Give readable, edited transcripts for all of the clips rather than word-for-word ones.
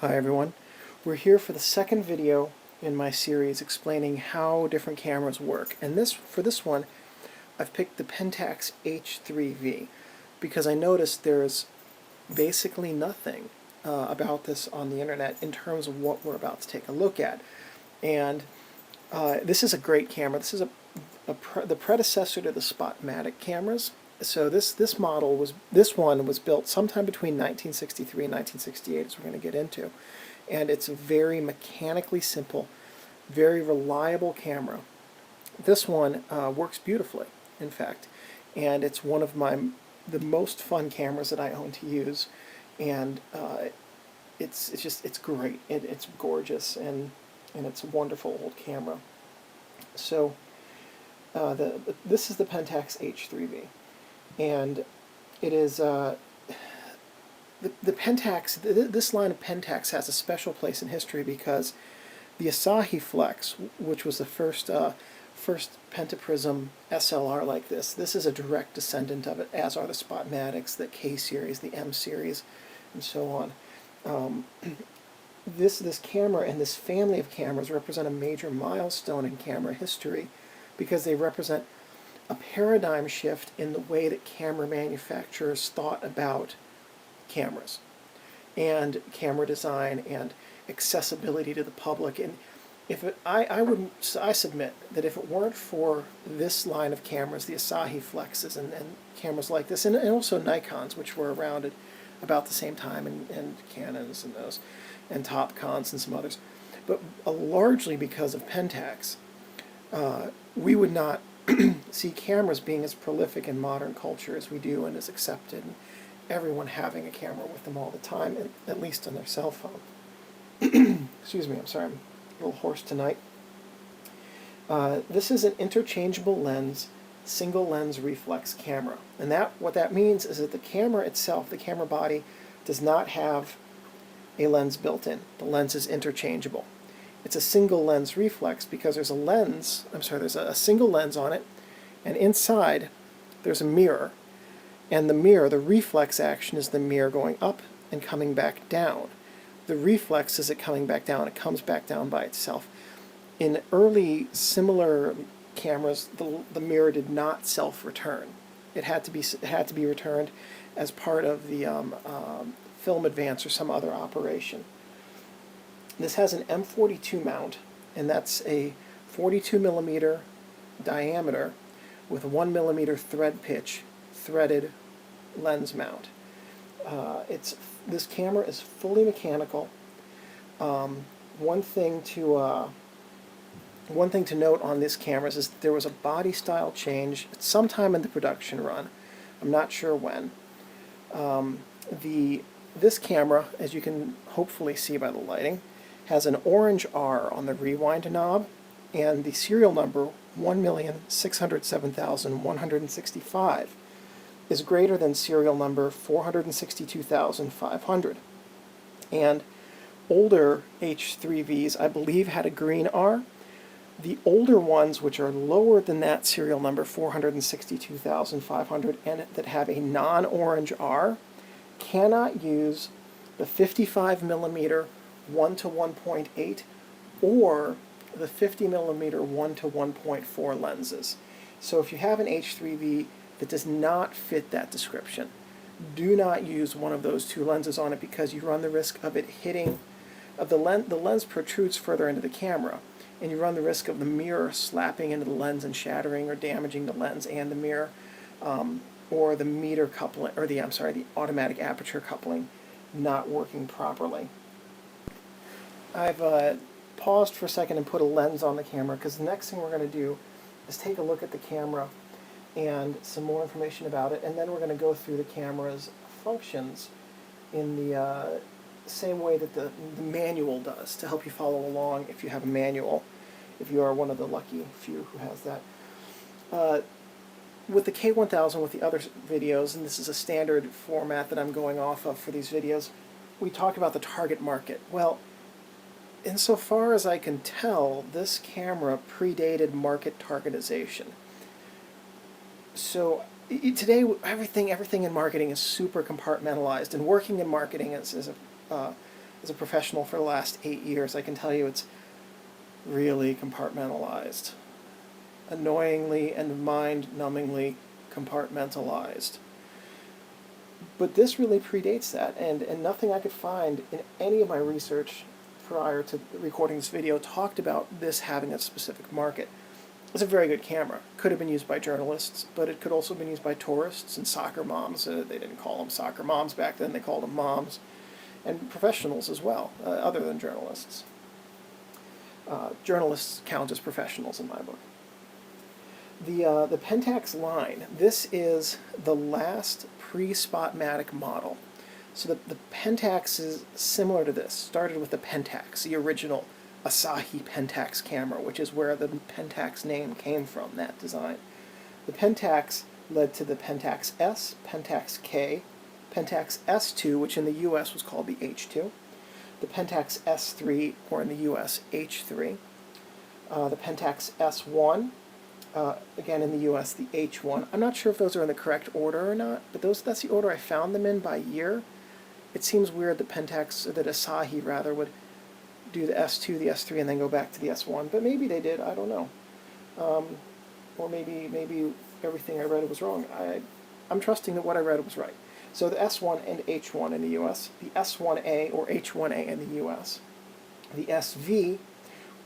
Hi everyone. We're here for the second video in my series explaining how different cameras work. And for this one, I've picked the Pentax H3v because I noticed there's basically nothing about this on the internet in terms of what we're about to take a look at. And this is a great camera. This is the predecessor to the Spotmatic cameras. So this one was built sometime between 1963 and 1968, as we're going to get into, and it's a very mechanically simple, very reliable camera. This one works beautifully, in fact, and it's one of the most fun cameras that I own to use, and it's great. It's gorgeous, and it's a wonderful old camera. So this is the Pentax H3v. And it is the Pentax. This line of Pentax has a special place in history because the Asahi Flex, which was the first pentaprism SLR like this. This is a direct descendant of it, as are the Spotmatics, the K series, the M series, and so on. This camera and this family of cameras represent a major milestone in camera history because they represent a paradigm shift in the way that camera manufacturers thought about cameras and camera design and accessibility to the public. And I submit that if it weren't for this line of cameras, the Asahi Flexes and cameras like this, and also Nikons, which were around at about the same time, and Canons and those, and Topcons and some others, but largely because of Pentax, we would not see cameras being as prolific in modern culture as we do and as accepted, and everyone having a camera with them all the time, at least on their cell phone. Excuse me, I'm sorry, I'm a little hoarse tonight. This is an interchangeable lens, single lens reflex camera. And what that means is that the camera itself, the camera body, does not have a lens built in. The lens is interchangeable. It's a single lens reflex because there's a single lens on it, and inside there's a mirror. And the mirror, the reflex action is the mirror going up and coming back down. The reflex is it coming back down. It comes back down by itself. In early similar cameras, the mirror did not self-return. It had to be returned as part of the film advance or some other operation. This has an M42 mount, and that's a 42 millimeter diameter with a 1 millimeter thread pitch threaded lens mount. This camera is fully mechanical. One thing to note on this camera is that there was a body style change at some time in the production run. I'm not sure when. This camera, as you can hopefully see by the lighting, has an orange R on the rewind knob, and the serial number 1,607,165 is greater than serial number 462,500. And older H3Vs, I believe, had a green R. The older ones, which are lower than that serial number 462,500 and that have a non-orange R, cannot use the 55 millimeter 1 to 1.8 or the 50 millimeter 1 to 1.4 lenses. So if you have an H3V that does not fit that description, do not use one of those two lenses on it because you run the risk of it hitting, the lens protrudes further into the camera, and you run the risk of the mirror slapping into the lens and shattering or damaging the lens and the mirror, or the meter coupling, or the automatic aperture coupling not working properly. I've paused for a second and put a lens on the camera because the next thing we're going to do is take a look at the camera and some more information about it, and then we're going to go through the camera's functions in the same way that the manual does, to help you follow along if you have a manual, if you are one of the lucky few who has that. With the K1000, with the other videos, and this is a standard format that I'm going off of for these videos, we talk about the target market. Well, insofar as I can tell, this camera predated market targetization. So today, everything in marketing is super compartmentalized, and working in marketing is as a professional for the last 8 years, I can tell you it's really compartmentalized. Annoyingly and mind-numbingly compartmentalized. But this really predates that, and nothing I could find in any of my research prior to recording this video talked about this having a specific market. It's a very good camera. Could have been used by journalists, but it could also have been used by tourists and soccer moms. They didn't call them soccer moms back then, they called them moms. And professionals as well, other than journalists. Journalists count as professionals in my book. The Pentax line, this is the last pre-Spotmatic model. So the Pentax is similar to this. Started with the Pentax, the original Asahi Pentax camera, which is where the Pentax name came from, that design. The Pentax led to the Pentax S, Pentax K, Pentax S2, which in the US was called the H2, the Pentax S3, or in the US, H3, the Pentax S1, again in the US, the H1. I'm not sure if those are in the correct order or not, but that's the order I found them in by year. It seems weird that Pentax, or that Asahi rather, would do the S2, the S3, and then go back to the S1, but maybe they did, I don't know. Or maybe everything I read was wrong. I'm trusting that what I read was right. So the S1 and H1 in the US, the S1A or H1A in the US, the SV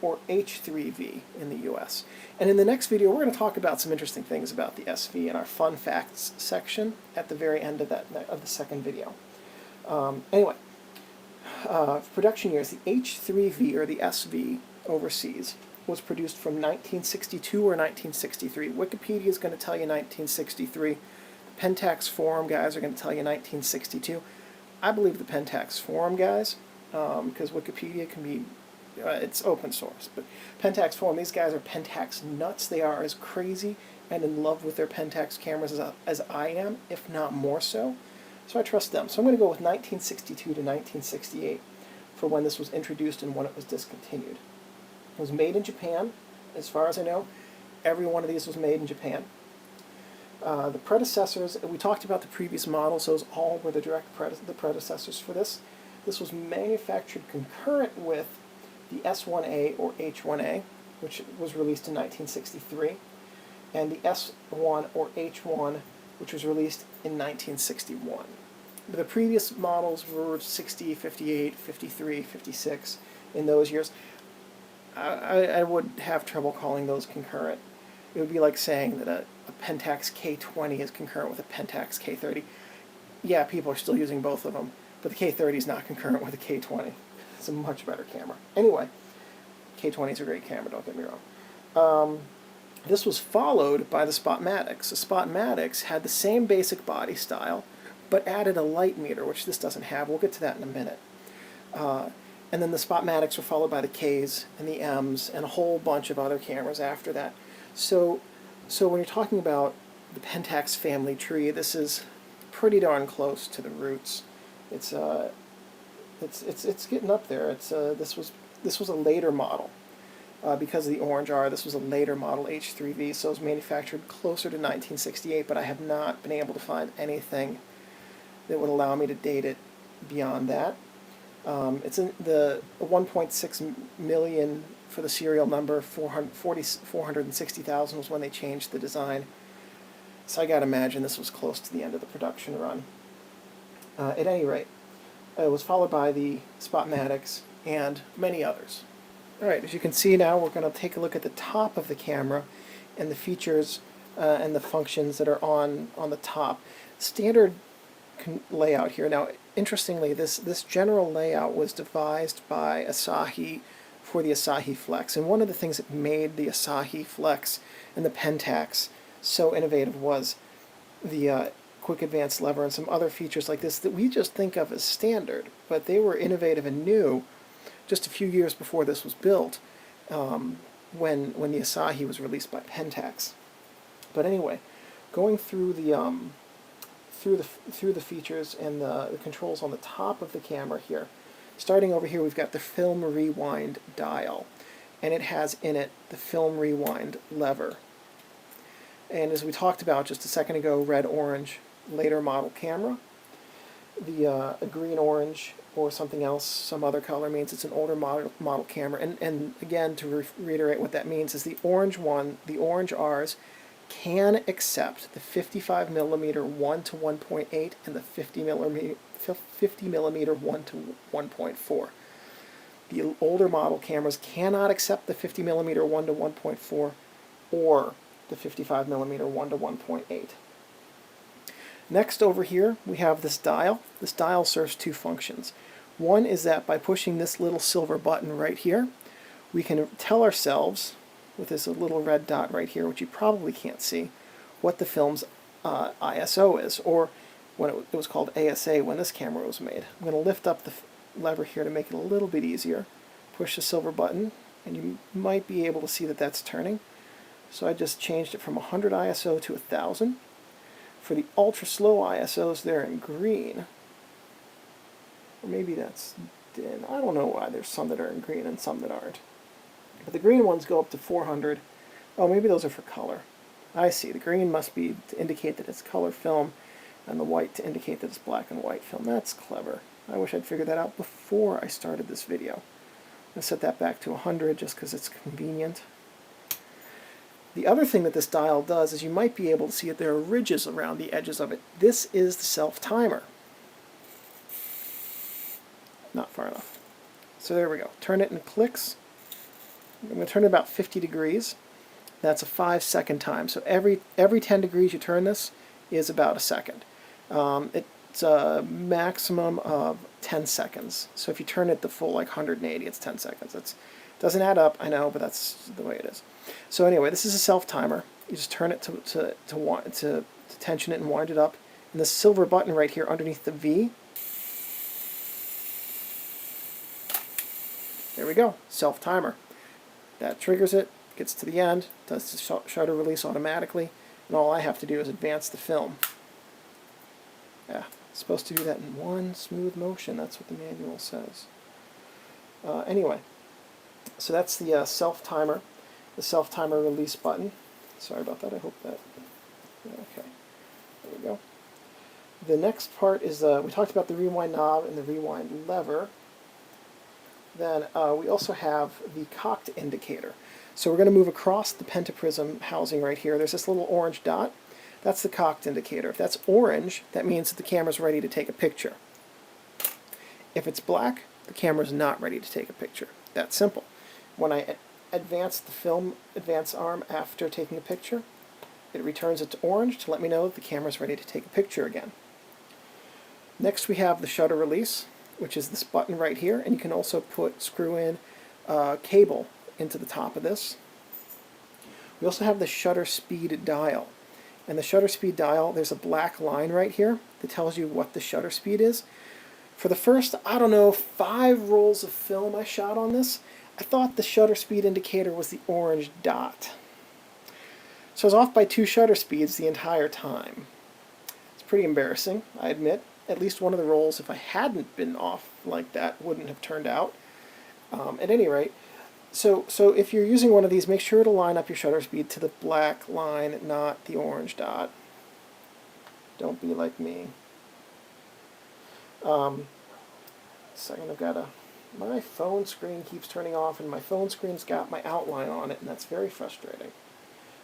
or H3v in the US. And in the next video, we're going to talk about some interesting things about the SV in our fun facts section at the very end of the second video. Anyway, production years, the H3v or the SV overseas was produced from 1962 or 1963. Wikipedia is going to tell you 1963. The Pentax forum guys are going to tell you 1962. I believe the Pentax forum guys, because Wikipedia can be, it's open source, but Pentax forum, these guys are Pentax nuts. They are as crazy and in love with their Pentax cameras as I am, if not more so. So I trust them. So I'm going to go with 1962 to 1968 for when this was introduced and when it was discontinued. It was made in Japan, as far as I know. Every one of these was made in Japan. The predecessors, we talked about the previous models, those all were the predecessors for this. This was manufactured concurrent with the S1A or H1A, which was released in 1963, and the S1 or H1, which was released in 1961. The previous models were 60, 58, 53, 56 in those years. I would have trouble calling those concurrent. It would be like saying that a Pentax K20 is concurrent with a Pentax K30. Yeah, people are still using both of them, but the K30 is not concurrent with the K20. It's a much better camera. Anyway, K20 is a great camera, don't get me wrong. This was followed by the Spotmatics. The Spotmatics had the same basic body style, but added a light meter, which this doesn't have. We'll get to that in a minute. And then the Spotmatics were followed by the Ks and the Ms and a whole bunch of other cameras after that. So when you're talking about the Pentax family tree, this is pretty darn close to the roots. It's getting up there. This was a later model. Because of the orange R, this was a later model H3v, so it was manufactured closer to 1968, but I have not been able to find anything that would allow me to date it beyond that. It's in the 1.6 million for the serial number, 460,000 was when they changed the design. So I gotta imagine this was close to the end of the production run. At any rate, it was followed by the Spotmatics and many others. Alright, as you can see now, we're going to take a look at the top of the camera and the features and the functions that are on the top. Standard layout here. Now, interestingly, this general layout was devised by Asahi for the Asahi Flex. And one of the things that made the Asahi Flex and the Pentax so innovative was the quick advance lever and some other features like this that we just think of as standard, but they were innovative and new just a few years before this was built, when the Asahi was released by Pentax. But anyway, going through the features and the controls on the top of the camera here. Starting over here, we've got the film rewind dial, and it has in it the film rewind lever. And as we talked about just a second ago, red-orange later model camera. a green-orange or something else, some other color, means it's an older model camera. And again, to reiterate what that means is the orange one, the orange Rs, can accept the 55 millimeter 1 to 1.8 and the 50 millimeter 1 to 1.4. The older model cameras cannot accept the 50 millimeter 1 to 1.4 or the 55 millimeter 1 to 1.8. Next over here we have this dial. This dial serves two functions. One is that by pushing this little silver button right here, we can tell ourselves, with this little red dot right here, which you probably can't see, what the film's ISO is, or when it was called ASA when this camera was made. I'm going to lift up the lever here to make it a little bit easier. Push the silver button, and you might be able to see that that's turning. So I just changed it from 100 ISO to 1000. For the ultra slow ISOs, they're in green. Or maybe that's dim. I don't know why there's some that are in green and some that aren't. But the green ones go up to 400. Oh, maybe those are for color. I see. The green must be to indicate that it's color film, and the white to indicate that it's black and white film. That's clever. I wish I'd figured that out before I started this video. I'm going to set that back to 100 just because it's convenient. The other thing that this dial does is you might be able to see that there are ridges around the edges of it. This is the self-timer. Not far enough. So there we go. Turn it and clicks. I'm going to turn it about 50 degrees. That's a 5-second time. So every 10 degrees you turn this is about a second. It's a maximum of 10 seconds. So if you turn it the full like 180, it's 10 seconds. It doesn't add up, I know, but that's the way it is. So anyway, this is a self-timer. You just turn it to tension it and wind it up. And the silver button right here underneath the V. There we go, self-timer. That triggers it, gets to the end, does the shutter release automatically, and all I have to do is advance the film. Yeah, it's supposed to do that in one smooth motion. That's what the manual says. Anyway, so that's the self-timer, the self-timer release button. Sorry about that, I hope that... Okay, there we go. The next part is, we talked about the rewind knob and the rewind lever. Then we also have the cocked indicator. So we're going to move across the pentaprism housing right here. There's this little orange dot. That's the cocked indicator. If that's orange, that means that the camera's ready to take a picture. If it's black, the camera's not ready to take a picture. That's simple. When I advance the film advance arm after taking a picture, it returns it to orange to let me know that the camera's ready to take a picture again. Next we have the shutter release, which is this button right here, and you can also screw in a cable into the top of this. We also have the shutter speed dial. And the shutter speed dial, there's a black line right here that tells you what the shutter speed is. For the first, I don't know, 5 rolls of film I shot on this, I thought the shutter speed indicator was the orange dot. So I was off by 2 shutter speeds the entire time. It's pretty embarrassing, I admit. At least one of the rolls, if I hadn't been off like that, wouldn't have turned out. At any rate, so if you're using one of these, make sure to line up your shutter speed to the black line, not the orange dot. Don't be like me. Second, my phone screen keeps turning off, and my phone screen's got my outline on it, and that's very frustrating.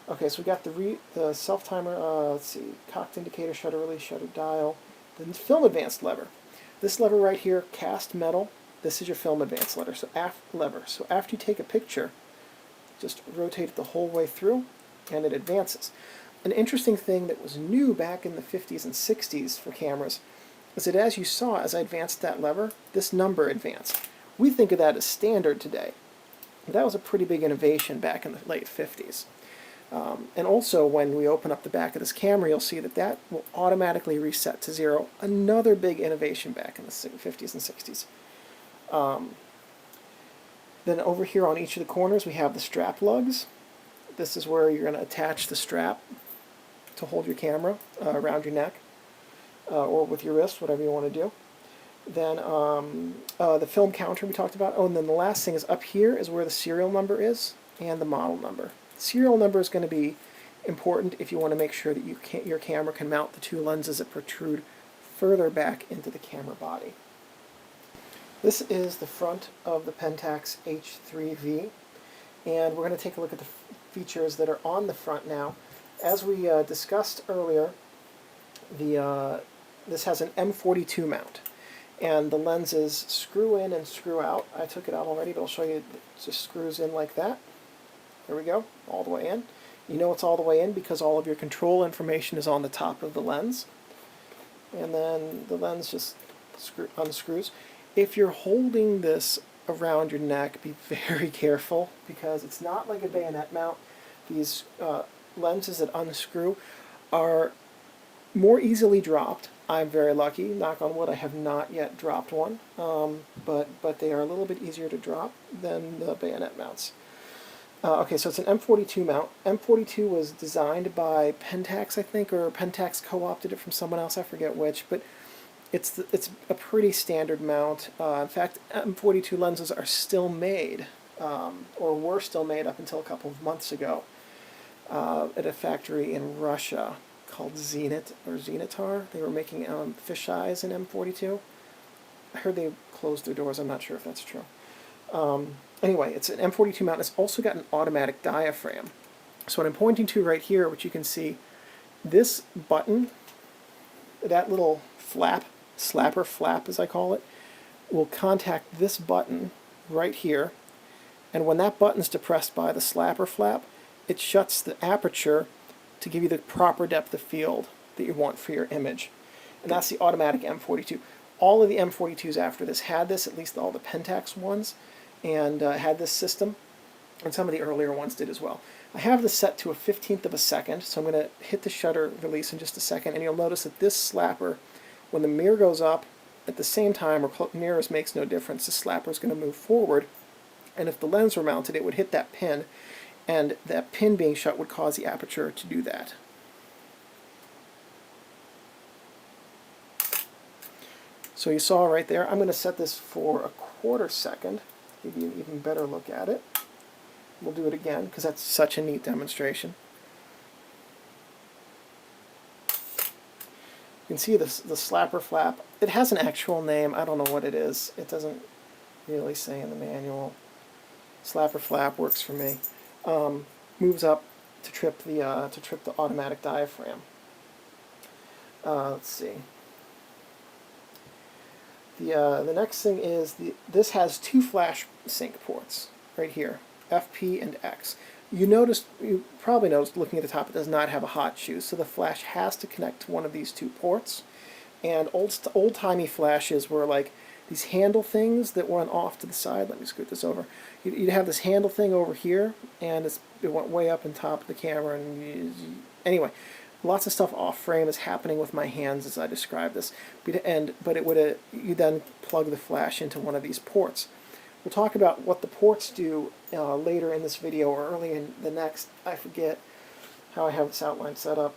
Okay, so we got the self-timer, let's see, cocked indicator, shutter release, shutter dial, the film advance lever. This lever right here, cast metal, this is your film advance lever. So after you take a picture, just rotate it the whole way through, and it advances. An interesting thing that was new back in the 50s and 60s for cameras is that as you saw, as I advanced that lever, this number advanced. We think of that as standard today. But that was a pretty big innovation back in the late 50s. And also, when we open up the back of this camera, you'll see that that will automatically reset to 0. Another big innovation back in the 50s and 60s. Then over here on each of the corners, we have the strap lugs. This is where you're going to attach the strap to hold your camera around your neck or with your wrist, whatever you want to do. Then the film counter we talked about. Oh, and then the last thing is up here is where the serial number is and the model number. Serial number is going to be important if you want to make sure that your camera can mount the 2 lenses that protrude further back into the camera body. This is the front of the Pentax H3v, and we're going to take a look at the features that are on the front now. As we discussed earlier, this has an M42 mount, and the lenses screw in and screw out. I took it out already, but I'll show you. It just screws in like that. There we go, all the way in. You know it's all the way in because all of your control information is on the top of the lens. And then the lens just unscrews. If you're holding this around your neck, be very careful because it's not like a bayonet mount. These lenses that unscrew are more easily dropped. I'm very lucky, knock on wood, I have not yet dropped one, but they are a little bit easier to drop than the bayonet mounts. Okay, so it's an M42 mount. M42 was designed by Pentax, I think, or Pentax co-opted it from someone else, I forget which, but it's a pretty standard mount. In fact, M42 lenses are still made, or were still made up until a couple of months ago, at a factory in Russia called Zenit, or Zenitar. They were making fisheyes in M42. I heard they closed their doors, I'm not sure if that's true. Anyway, it's an M42 mount. It's also got an automatic diaphragm. So what I'm pointing to right here, which you can see, this button, that little flap, slapper flap as I call it, will contact this button right here, and when that button's depressed by the slapper flap, it shuts the aperture to give you the proper depth of field that you want for your image. And that's the automatic M42. All of the M42s after this had this, at least all the Pentax ones, and had this system, and some of the earlier ones did as well. I have this set to a 15th of a second, so I'm going to hit the shutter release in just a second, and you'll notice that this slapper, when the mirror goes up at the same time, or mirrors makes no difference, the slapper is going to move forward, and if the lens were mounted, it would hit that pin, and that pin being shut would cause the aperture to do that. So you saw right there, I'm going to set this for a quarter second, give you an even better look at it. We'll do it again because that's such a neat demonstration. You can see the slapper flap. It has an actual name. I don't know what it is. It doesn't really say in the manual. Slapper flap works for me. Moves up to trip the automatic diaphragm. Let's see. The next thing is this has two flash sync ports right here, FP and X. You probably noticed looking at the top, it does not have a hot shoe, so the flash has to connect to one of these two ports. And old-timey flashes were like these handle things that went off to the side. Let me scoot this over. You'd have this handle thing over here, and it went way up on top of the camera. And anyway, lots of stuff off frame is happening with my hands as I describe this. But it would you then plug the flash into one of these ports. We'll talk about what the ports do later in this video or early in the next. I forget how I have this outline set up.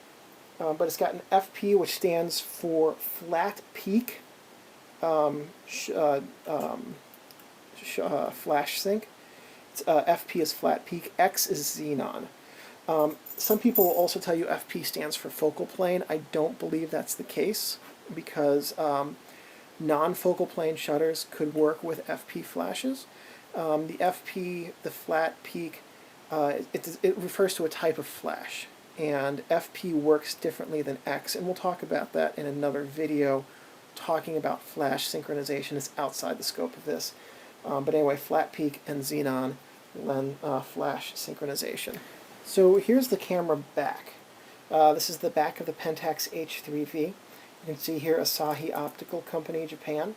But it's got an FP, which stands for flat peak flash sync. FP is flat peak. X is xenon. Some people will also tell you FP stands for focal plane. I don't believe that's the case because non-focal plane shutters could work with FP flashes. The FP, the flat peak, it refers to a type of flash, and FP works differently than X, and we'll talk about that in another video talking about flash synchronization. It's outside the scope of this. But anyway, flat peak and xenon flash synchronization. So here's the camera back. This is the back of the Pentax H3v. You can see here Asahi Optical Company, Japan,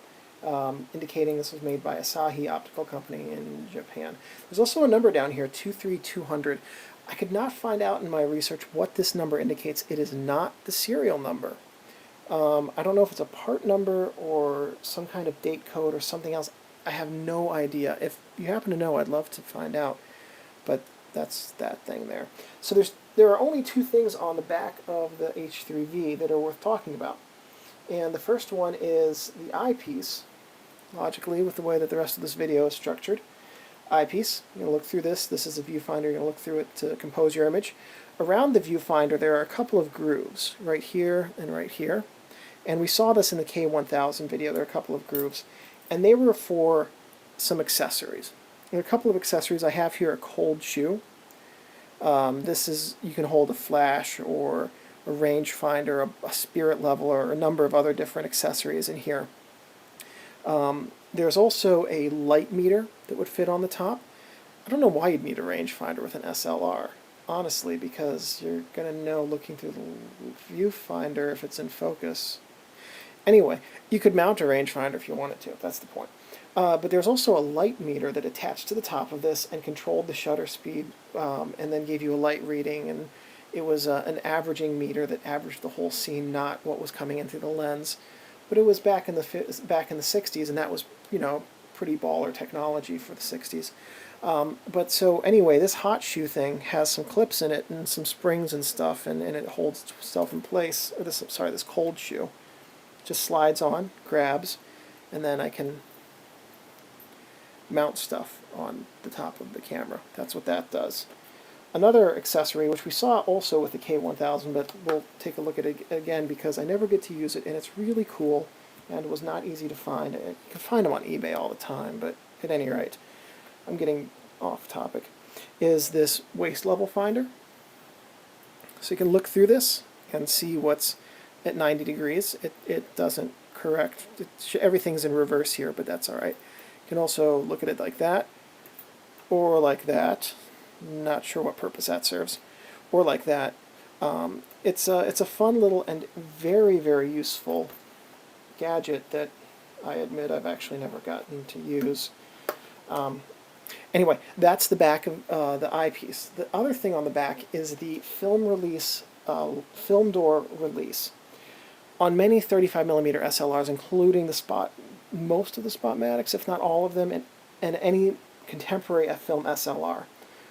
indicating this was made by Asahi Optical Company in Japan. There's also a number down here, 23200. I could not find out in my research what this number indicates. It is not the serial number. I don't know if it's a part number or some kind of date code or something else. I have no idea. If you happen to know, I'd love to find out. But that's that thing there. So there are only two things on the back of the H3v that are worth talking about. And the first one is the eyepiece, logically with the way that the rest of this video is structured. Eyepiece, you're going to look through this. This is a viewfinder. You're going to look through it to compose your image. Around the viewfinder there are a couple of grooves, right here and right here. And we saw this in the K1000 video. There are a couple of grooves, and they were for some accessories. There are a couple of accessories. I have here a cold shoe. This is, you can hold a flash or a rangefinder, a spirit level, or a number of other different accessories in here. There's also a light meter that would fit on the top. I don't know why you'd need a rangefinder with an SLR, honestly, because you're going to know looking through the viewfinder if it's in focus. Anyway, you could mount a rangefinder if you wanted to, that's the point. But there's also a light meter that attached to the top of this and controlled the shutter speed, and then gave you a light reading, and it was an averaging meter that averaged the whole scene, not what was coming in through the lens. But it was back in the 60s, and that was, you know, pretty baller technology for the 60s. But so anyway, this hot shoe thing has some clips in it and some springs and stuff, and it holds itself in place. Or this, sorry, this cold shoe just slides on, grabs, and then I can mount stuff on the top of the camera. That's what that does. Another accessory, which we saw also with the K1000, but we'll take a look at it again because I never get to use it, and it's really cool and was not easy to find. You can find them on eBay all the time, but at any rate, I'm getting off topic, is this waist level finder. So you can look through this and see what's at 90 degrees. It doesn't correct. Everything's in reverse here, but that's all right. You can also look at it like that, or like that. Not sure what purpose that serves, or like that. It's a fun little and very, very useful gadget that I admit I've actually never gotten to use. Anyway, that's the back of the eyepiece. The other thing on the back is the film release, film door release. On many 35mm SLRs, including the most of the Spotmatics, if not all of them, and any contemporary film SLR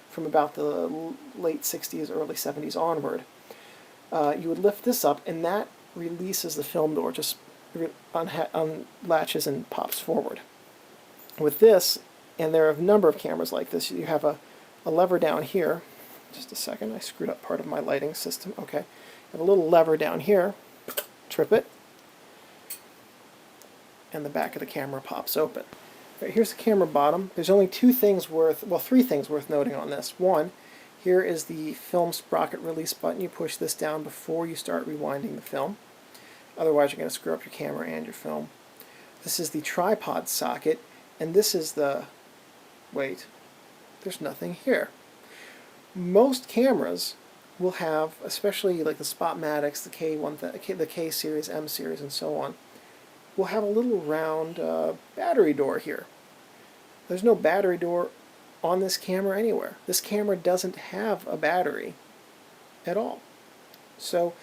from about the late 60s, early 70s onward, you would lift this up, and that releases the film door, just unlatches and pops forward. With this, and there are a number of cameras like this, you have a lever down here. Just a second, I screwed up part of my lighting system. Okay, you have a little lever down here, trip it, and the back of the camera pops open. Right, here's the camera bottom. There's only three things worth noting on this. One, here is the film sprocket release button. You push this down before you start rewinding the film. Otherwise, you're going to screw up your camera and your film. This is the tripod socket, and this is the... Wait, there's nothing here. Most cameras will have, especially like the Spotmatics, the K series, M series, and so on, will have a little round battery door here. There's no battery door on this camera anywhere. This camera doesn't have a battery at all. So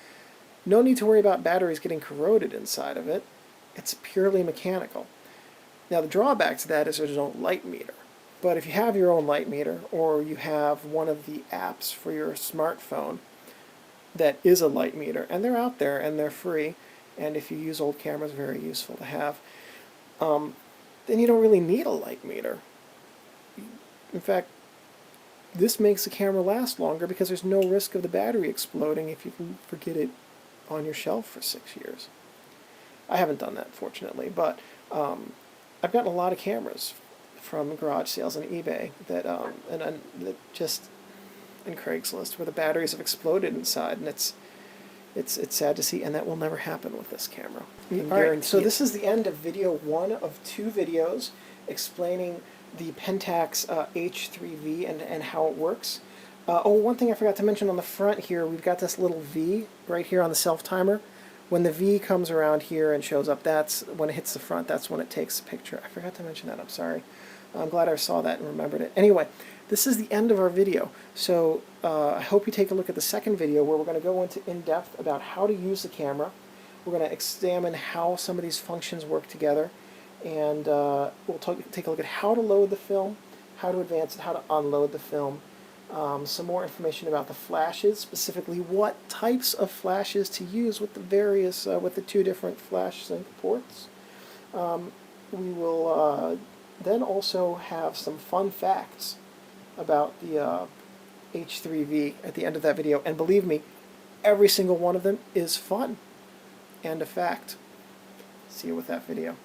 no need to worry about batteries getting corroded inside of it. It's purely mechanical. Now the drawback to that is there's no light meter. But if you have your own light meter, or you have one of the apps for your smartphone that is a light meter, and they're out there and they're free, and if you use old cameras, very useful to have, then you don't really need a light meter. In fact, this makes the camera last longer because there's no risk of the battery exploding if you can forget it on your shelf for 6 years. I haven't done that, fortunately, but I've gotten a lot of cameras from garage sales and eBay that and Craigslist where the batteries have exploded inside, and it's sad to see, and that will never happen with this camera. Alright, so this is the end of video 1 of 2 videos explaining the Pentax H3v and how it works. One thing I forgot to mention on the front here, we've got this little V right here on the self-timer. When the V comes around here and shows up, that's when it hits the front, that's when it takes a picture. I forgot to mention that, I'm sorry. I'm glad I saw that and remembered it. Anyway, this is the end of our video. So I hope you take a look at the second video where we're going to go into in-depth about how to use the camera. We're going to examine how some of these functions work together, and we'll take a look at how to load the film, how to advance it, how to unload the film. Some more information about the flashes, specifically what types of flashes to use with the various, with the 2 different flash sync ports. We will then also have some fun facts about the H3v at the end of that video, and believe me, every single one of them is fun. and effect. See you with that video.